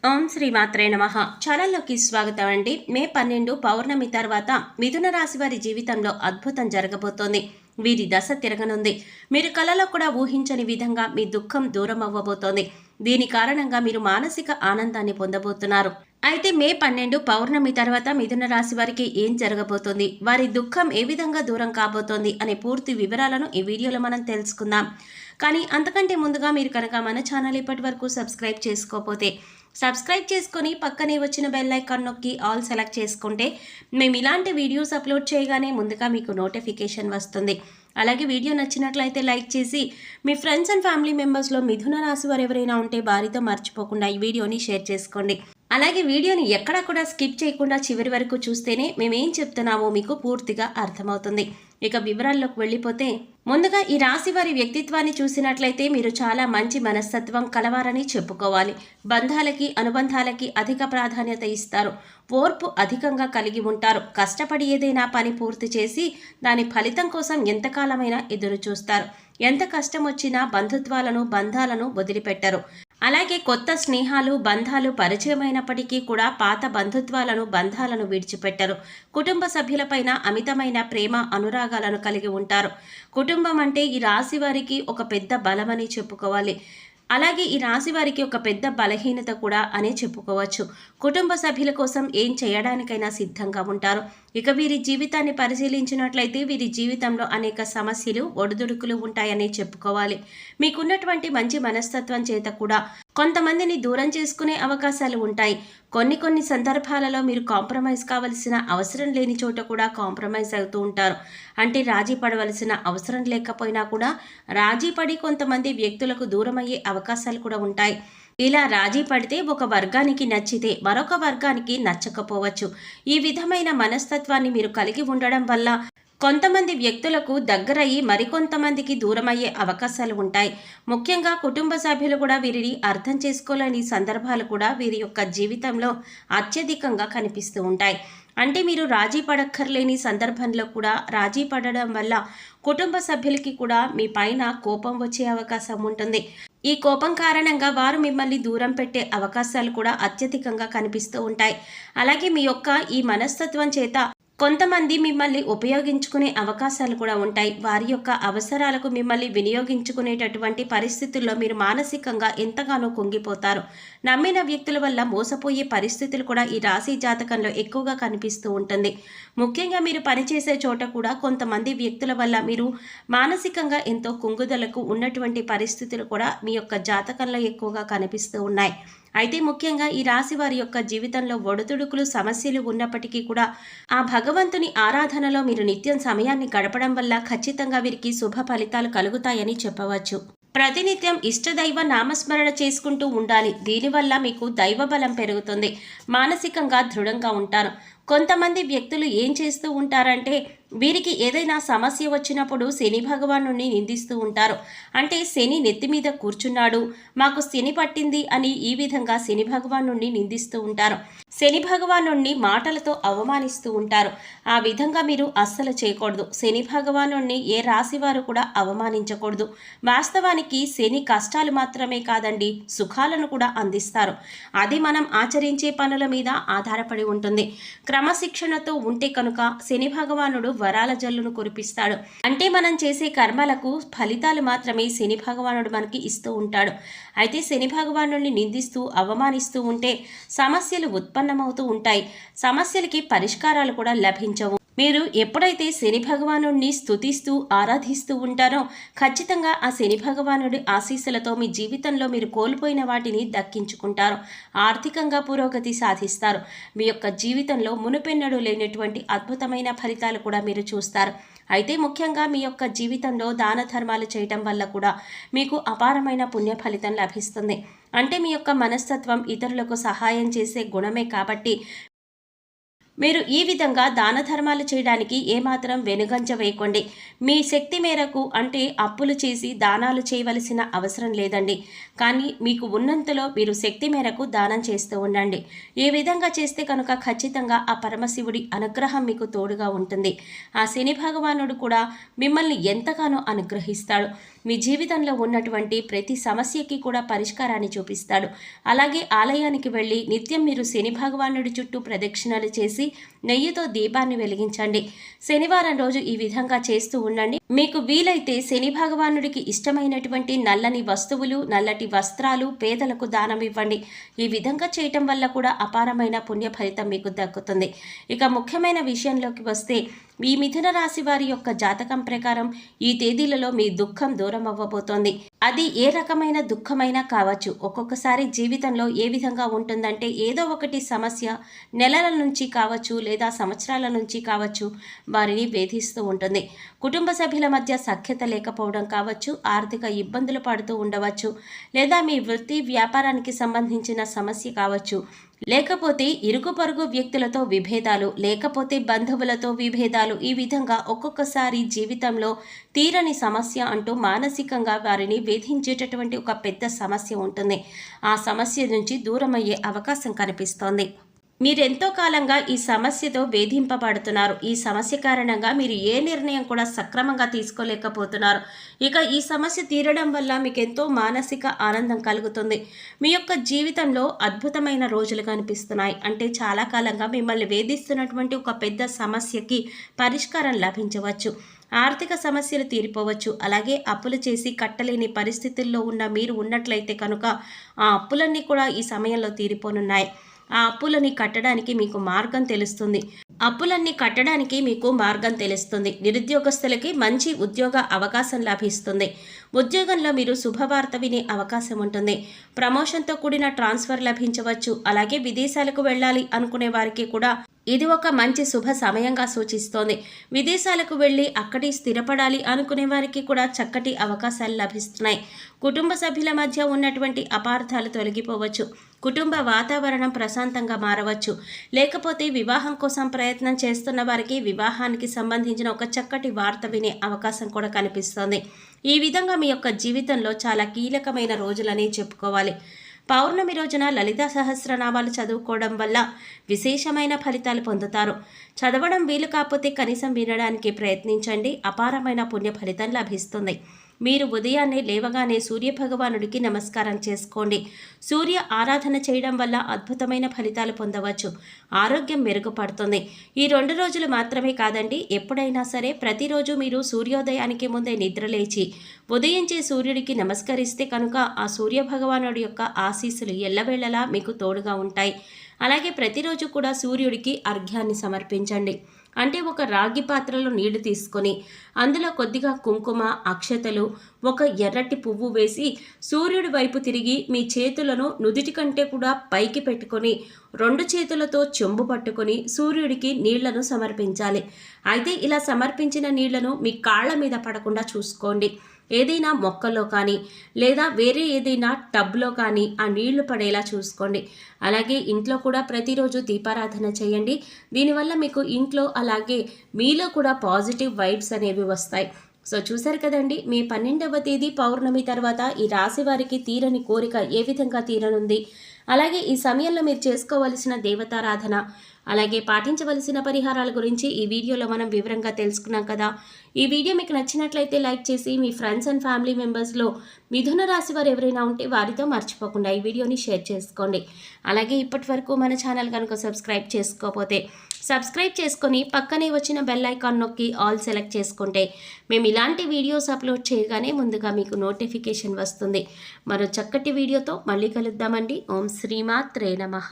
ఓం శ్రీ మాత్రే నమః. ఛానల్లోకి స్వాగతం అండి. మే 12 పౌర్ణమి తర్వాత మిథున రాశి వారి జీవితంలో అద్భుతం జరగబోతోంది. వీరి దశ తిరగనుంది. మీరు కలలో కూడా ఊహించని విధంగా మీ దుఃఖం దూరం అవ్వబోతోంది. దీని కారణంగా మీరు మానసిక ఆనందాన్ని పొందబోతున్నారు. అయితే మే 12 పౌర్ణమి తర్వాత మిథున రాశి వారికి ఏం జరగబోతోంది, వారి దుఃఖం ఏ విధంగా దూరం కాబోతోంది అనే పూర్తి వివరాలను ఈ వీడియోలో మనం తెలుసుకుందాం. కానీ అంతకంటే ముందుగా మీరు కనుక మన ఛానల్ ఇప్పటి వరకు సబ్స్క్రైబ్ చేసుకోకపోతే సబ్స్క్రైబ్ చేసుకొని పక్కనే వచ్చిన బెల్ ఐకాన్ నొక్కి ఆల్ సెలెక్ట్ చేసుకుంటే మేము ఇలాంటి వీడియోస్ అప్లోడ్ చేయగానే ముందుగా మీకు నోటిఫికేషన్ వస్తుంది. అలాగే వీడియో నచ్చినట్లయితే లైక్ చేసి మీ ఫ్రెండ్స్ అండ్ ఫ్యామిలీ మెంబర్స్లో మిథున రాశి వారు ఎవరైనా ఉంటే వారితో మర్చిపోకుండా ఈ వీడియోని షేర్ చేసుకోండి. అలాగే వీడియోని ఎక్కడా కూడా స్కిప్ చేయకుండా చివరి వరకు చూస్తేనే మేమేం చెప్తున్నామో మీకు పూర్తిగా అర్థమవుతుంది. ఇక వివరాల్లోకి వెళ్ళిపోతే ముందుగా ఈ రాశి వారి వ్యక్తిత్వాన్ని చూసినట్లయితే మీరు చాలా మంచి మనస్తత్వం కలవారని చెప్పుకోవాలి. బంధాలకి అనుబంధాలకి అధిక ప్రాధాన్యత ఇస్తారు. ఓర్పు అధికంగా కలిగి ఉంటారు. కష్టపడి ఏదైనా పని పూర్తి చేసి దాని ఫలితం కోసం ఎంతకాలమైనా ఎదురు చూస్తారు. ఎంత కష్టం వచ్చినా బంధాలను వదిలిపెట్టరు. అలాగే కొత్త స్నేహాలు బంధాలు పరిచయమైనప్పటికీ కూడా పాత బంధాలను విడిచిపెట్టరు. కుటుంబ సభ్యులపైన అమితమైన ప్రేమ అనురాగాలను కలిగి ఉంటారు. కుటుంబం అంటే ఈ రాశి వారికి ఒక పెద్ద బలమని చెప్పుకోవాలి. అలాగే ఈ రాశి వారికి ఒక పెద్ద బలహీనత కూడా అనే చెప్పుకోవచ్చు. కుటుంబ సభ్యుల కోసం ఏం చేయడానికైనా సిద్ధంగా ఉంటారు. ఇక వీరి జీవితాన్ని పరిశీలించినట్లయితే వీరి జీవితంలో అనేక సమస్యలు ఒడిదుడుకులు ఉంటాయని చెప్పుకోవాలి. మీకున్నటువంటి మంచి మనస్తత్వం చేత కూడా కొంతమందిని దూరం చేసుకునే అవకాశాలు ఉంటాయి. కొన్ని సందర్భాలలో మీరు కాంప్రమైజ్ కావలసిన అవసరం లేని చోట కూడా కాంప్రమైజ్ అవుతూ ఉంటారు. అంటే రాజీ పడవలసిన అవసరం లేకపోయినా కూడా రాజీ పడి కొంతమంది వ్యక్తులకు దూరమయ్యే అవకాశాలు కూడా ఉంటాయి. ఇలా రాజీ పడితే ఒక వర్గానికి నచ్చితే మరొక వర్గానికి నచ్చకపోవచ్చు. ఈ విధమైన మనస్తత్వాన్ని మీరు కలిగి ఉండడం వల్ల కొంతమంది వ్యక్తులకు దగ్గరయ్యి మరికొంతమందికి దూరమయ్యే అవకాశాలు ఉంటాయి. ముఖ్యంగా కుటుంబ సభ్యులు కూడా వీరిని అర్థం చేసుకోలేని సందర్భాలు కూడా వీరి యొక్క జీవితంలో అత్యధికంగా కనిపిస్తూ ఉంటాయి. అంటే మీరు రాజీ పడక్కర్లేని సందర్భంలో కూడా రాజీ పడడం వల్ల కుటుంబ సభ్యులకి కూడా మీ పైన కోపం వచ్చే అవకాశం ఉంటుంది. ఈ కోపం కారణంగా వారు మిమ్మల్ని దూరం పెట్టే అవకాశాలు కూడా అత్యధికంగా కనిపిస్తూ ఉంటాయి. అలాగే మీ యొక్క ఈ మనస్తత్వం చేత కొంతమంది మిమ్మల్ని ఉపయోగించుకునే అవకాశాలు కూడా ఉంటాయి. వారి యొక్క అవసరాలకు మిమ్మల్ని వినియోగించుకునేటటువంటి పరిస్థితుల్లో మీరు మానసికంగా ఎంతగానో కుంగిపోతారు. నమ్మిన వ్యక్తుల వల్ల మోసపోయే పరిస్థితులు కూడా ఈ రాశి జాతకంలో ఎక్కువగా కనిపిస్తూ ఉంటుంది. ముఖ్యంగా మీరు పనిచేసే చోట కూడా కొంతమంది వ్యక్తుల వల్ల మీరు మానసికంగా ఎంతో కుంగుదలకు ఉన్నటువంటి పరిస్థితులు కూడా మీ యొక్క జాతకంలో ఎక్కువగా కనిపిస్తూ ఉన్నాయి. అయితే ముఖ్యంగా ఈ రాశి వారి యొక్క జీవితంలో ఒడిదుడుకులు సమస్యలు ఉన్నప్పటికీ కూడా ఆ భగవంతుని ఆరాధనలో మీరు నిత్యం సమయాన్ని గడపడం వల్ల ఖచ్చితంగా వీరికి శుభ ఫలితాలు కలుగుతాయని చెప్పవచ్చు. ప్రతినిత్యం ఇష్టదైవ నామస్మరణ చేసుకుంటూ ఉండాలి. దీనివల్ల మీకు దైవ బలం పెరుగుతుంది. మానసికంగా దృఢంగా ఉంటారు. కొంతమంది వ్యక్తులు ఏం చేస్తూ ఉంటారంటే వీరికి ఏదైనా సమస్య వచ్చినప్పుడు శని భగవాను నిందిస్తూ ఉంటారు. అంటే శని నెత్తి మీద కూర్చున్నాడు, మాకు శని పట్టింది అని ఈ విధంగా శని భగవాను నిందిస్తూ ఉంటారు. శని భగవాను మాటలతో అవమానిస్తూ ఉంటారు. ఆ విధంగా మీరు అస్సలు చేయకూడదు. శని భగవాను ఏ రాశి వారు కూడా అవమానించకూడదు. వాస్తవానికి శని కష్టాలు మాత్రమే కాదండి, సుఖాలను కూడా అందిస్తారు. అది మనం ఆచరించే పనుల మీద ఆధారపడి ఉంటుంది. క్రమశిక్షణతో ఉంటే కనుక శని భగవానుడు వరాల జల్లును కురిపిస్తాడు. అంటే మనం చేసే కర్మలకు ఫలితాలు మాత్రమే శని భగవానుడు మనకి ఇస్తూ ఉంటాడు. అయితే శని భగవాను నిందిస్తూ అవమానిస్తూ ఉంటే సమస్యలు ఉత్పన్నమవుతూ ఉంటాయి. సమస్యలకి పరిష్కారాలు కూడా లభించవు. మీరు ఎప్పుడైతే శని భగవాను స్తుతిస్తూ ఆరాధిస్తూ ఉంటారో ఖచ్చితంగా ఆ శని భగవానుడి ఆశీస్సులతో మీ జీవితంలో మీరు కోల్పోయిన వాటిని దక్కించుకుంటారు. ఆర్థికంగా పురోగతి సాధిస్తారు. మీ యొక్క జీవితంలో మునుపెన్నడూ లేనటువంటి అద్భుతమైన ఫలితాలు కూడా మీరు చూస్తారు. అయితే ముఖ్యంగా మీ యొక్క జీవితంలో దాన ధర్మాలు చేయటం వల్ల కూడా మీకు అపారమైన పుణ్య ఫలితం లభిస్తుంది. అంటే మీ యొక్క మనస్తత్వం ఇతరులకు సహాయం చేసే గుణమే కాబట్టి మీరు ఈ విధంగా దాన ధర్మాలు చేయడానికి ఏమాత్రం వెనుగంజ వేయకండి. మీ శక్తి మేరకు అంటే అప్పులు చేసి దానాలు చేయవలసిన అవసరం లేదండి. కానీ మీకు ఉన్నంతలో మీరు శక్తి మేరకు దానం చేస్తూ ఉండండి. ఈ విధంగా చేస్తే కనుక ఖచ్చితంగా ఆ పరమశివుడి అనుగ్రహం మీకు తోడుగా ఉంటుంది. ఆ శని భగవానుడు కూడా మిమ్మల్ని ఎంతగానో అనుగ్రహిస్తాడు. మీ జీవితంలో ఉన్నటువంటి ప్రతి సమస్యకి కూడా పరిష్కారాన్ని చూపిస్తాడు. అలాగే ఆలయానికి వెళ్ళి నిత్యం మీరు శని భగవానుడి చుట్టూ ప్రదక్షిణలు చేసి నెయ్యితో దీపాన్ని వెలిగించండి. శనివారం రోజు ఈ విధంగా చేస్తూ ఉండండి. మీకు వీలైతే శని భగవానుడికి ఇష్టమైనటువంటి నల్లని వస్తువులు, నల్లటి వస్త్రాలు పేదలకు దానం ఇవ్వండి. ఈ విధంగా చేయటం వల్ల కూడా అపారమైన పుణ్య ఫలితం మీకు దక్కుతుంది. ఇక ముఖ్యమైన విషయంలోకి వస్తే, ఈ మిథున రాశి వారి యొక్క జాతకం ప్రకారం ఈ తేదీలలో మీ దుఃఖం దూరం అవ్వబోతోంది. అది ఏ రకమైన దుఃఖమైనా కావచ్చు. ఒక్కొక్కసారి జీవితంలో ఏ విధంగా ఉంటుందంటే, ఏదో ఒకటి సమస్య నెలల నుంచి కావచ్చు లేదా సంవత్సరాల నుంచి కావచ్చు వారిని వేధిస్తూ ఉంటుంది. కుటుంబ సభ్యుల మధ్య సఖ్యత లేకపోవడం కావచ్చు, ఆర్థిక ఇబ్బందులు పడుతూ ఉండవచ్చు, లేదా మీ వృత్తి వ్యాపారానికి సంబంధించిన సమస్య కావచ్చు, లేకపోతే ఇరుగు పొరుగు వ్యక్తులతో విభేదాలు, లేకపోతే బంధువులతో విభేదాలు. ఈ విధంగా ఒక్కొక్కసారి జీవితంలో తీరని సమస్య అంటూ మానసికంగా వారిని వేధించేటటువంటి ఒక పెద్ద సమస్య ఉంటుంది. ఆ సమస్య నుంచి దూరమయ్యే అవకాశం కనిపిస్తోంది. మీరెంతో కాలంగా ఈ సమస్యతో వేధింపబడుతున్నారు. ఈ సమస్య కారణంగా మీరు ఏ నిర్ణయం కూడా సక్రమంగా తీసుకోలేకపోతున్నారు. ఇక ఈ సమస్య తీరడం వల్ల మీకు ఎంతో మానసిక ఆనందం కలుగుతుంది. మీ యొక్క జీవితంలో అద్భుతమైన రోజులు కనిపిస్తున్నాయి. అంటే చాలా కాలంగా మిమ్మల్ని వేధిస్తున్నటువంటి ఒక పెద్ద సమస్యకి పరిష్కారం లభించవచ్చు. ఆర్థిక సమస్యలు తీరిపోవచ్చు. అలాగే అప్పులు చేసి కట్టలేని పరిస్థితుల్లో ఉన్న మీరు ఉన్నట్లయితే కనుక ఆ అప్పులన్నీ కూడా ఈ సమయంలో తీరిపోనున్నాయి. ఆ అప్పులని కట్టడానికి మీకు మార్గం తెలుస్తుంది. నిరుద్యోగస్తులకి మంచి ఉద్యోగ అవకాశం లభిస్తుంది. ఉద్యోగంలో మీరు శుభవార్త వినే అవకాశం ఉంటుంది. ప్రమోషన్తో కూడిన ట్రాన్స్ఫర్ లభించవచ్చు. అలాగే విదేశాలకు వెళ్ళాలి అనుకునే వారికి కూడా ఇది ఒక మంచి శుభ సమయంగా సూచిస్తోంది. విదేశాలకు వెళ్ళి అక్కడి స్థిరపడాలి అనుకునే వారికి కూడా చక్కటి అవకాశాలు లభిస్తున్నాయి. కుటుంబ సభ్యుల మధ్య ఉన్నటువంటి అపార్థాలు తొలగిపోవచ్చు. కుటుంబ వాతావరణం ప్రశాంతంగా మారవచ్చు. లేకపోతే వివాహం కోసం ప్రయత్నం చేస్తున్న వారికి వివాహానికి సంబంధించిన ఒక చక్కటి వార్త వినే అవకాశం కూడా కనిపిస్తోంది. ఈ విధంగా మీ యొక్క జీవితంలో చాలా కీలకమైన రోజులని చెప్పుకోవాలి. పౌర్ణమి రోజున లలితా సహస్రనామాలు చదువుకోవడం వల్ల విశేషమైన ఫలితాలు పొందుతారు. చదవడం వీలు కాకపోతే కనీసం వినడానికి ప్రయత్నించండి. అపారమైన పుణ్య ఫలితం లభిస్తుంది. మీరు ఉదయాన్నే లేవగానే సూర్యభగవానుడికి నమస్కారం చేసుకోండి. సూర్య ఆరాధన చేయడం వల్ల అద్భుతమైన ఫలితాలు పొందవచ్చు. ఆరోగ్యం మెరుగుపడుతుంది. ఈ 2 రోజులు మాత్రమే కాదండి, ఎప్పుడైనా సరే ప్రతిరోజు మీరు సూర్యోదయానికి ముందే నిద్రలేచి ఉదయించే సూర్యుడికి నమస్కరిస్తే కనుక ఆ సూర్యభగవానుడి యొక్క ఆశీస్సులు ఎల్లవేళలా మీకు తోడుగా ఉంటాయి. అలాగే ప్రతిరోజు కూడా సూర్యుడికి అర్ఘ్యాన్ని సమర్పించండి. అంటే ఒక రాగి పాత్రలో నీళ్లు తీసుకొని అందులో కొద్దిగా కుంకుమ, అక్షతలు, ఒక ఎర్రటి పువ్వు వేసి సూర్యుడి వైపు తిరిగి మీ చేతులను నుదిటి కంటే కూడా పైకి పెట్టుకొని 2 చేతులతో చెంబు పట్టుకొని సూర్యుడికి నీళ్లను సమర్పించాలి. అయితే ఇలా సమర్పించిన నీళ్లను మీ కాళ్ళ మీద పడకుండా చూసుకోండి. ఏదైనా మొక్కలో కానీ లేదా వేరే ఏదైనా టబ్లో కానీ ఆ నీళ్లు పడేలా చూసుకోండి. అలాగే ఇంట్లో కూడా ప్రతిరోజు దీపారాధన చేయండి. దీనివల్ల మీకు ఇంట్లో అలాగే మీలో కూడా పాజిటివ్ వైబ్స్ అనేవి వస్తాయి. సో చూసారు కదండి, మీ 12వ తేదీ పౌర్ణమి తర్వాత ఈ రాశి వారికి తీరని కోరిక ఏ విధంగా తీరనుంది, అలాగే ఈ సమయంలో మీరు చేసుకోవలసిన దేవతారాధన, అలాగే పాటించవలసిన పరిహారాల గురించి ఈ వీడియోలో మనం వివరంగా తెలుసుకున్నాం కదా. ఈ వీడియో మీకు నచ్చినట్లయితే లైక్ చేసి మీ ఫ్రెండ్స్ అండ్ ఫ్యామిలీ మెంబర్స్లో మిథున రాశి వారు ఎవరైనా ఉంటే వారితో మర్చిపోకుండా ఈ వీడియోని షేర్ చేసుకోండి. అలాగే ఇప్పటి వరకు మన ఛానల్ కనుక సబ్స్క్రైబ్ చేసుకోకపోతే సబ్స్క్రైబ్ చేసుకొని పక్కనే వచ్చిన బెల్ ఐకాన్ నొక్కి ఆల్ సెలెక్ట్ చేసుకుంటే మేము ఇలాంటి వీడియోస్ అప్లోడ్ చేయగానే ముందుగా మీకు నోటిఫికేషన్ వస్తుంది. మరో చక్కటి వీడియోతో మళ్ళీ కలుద్దామండి. ఓం శ్రీమాత్రే నమః.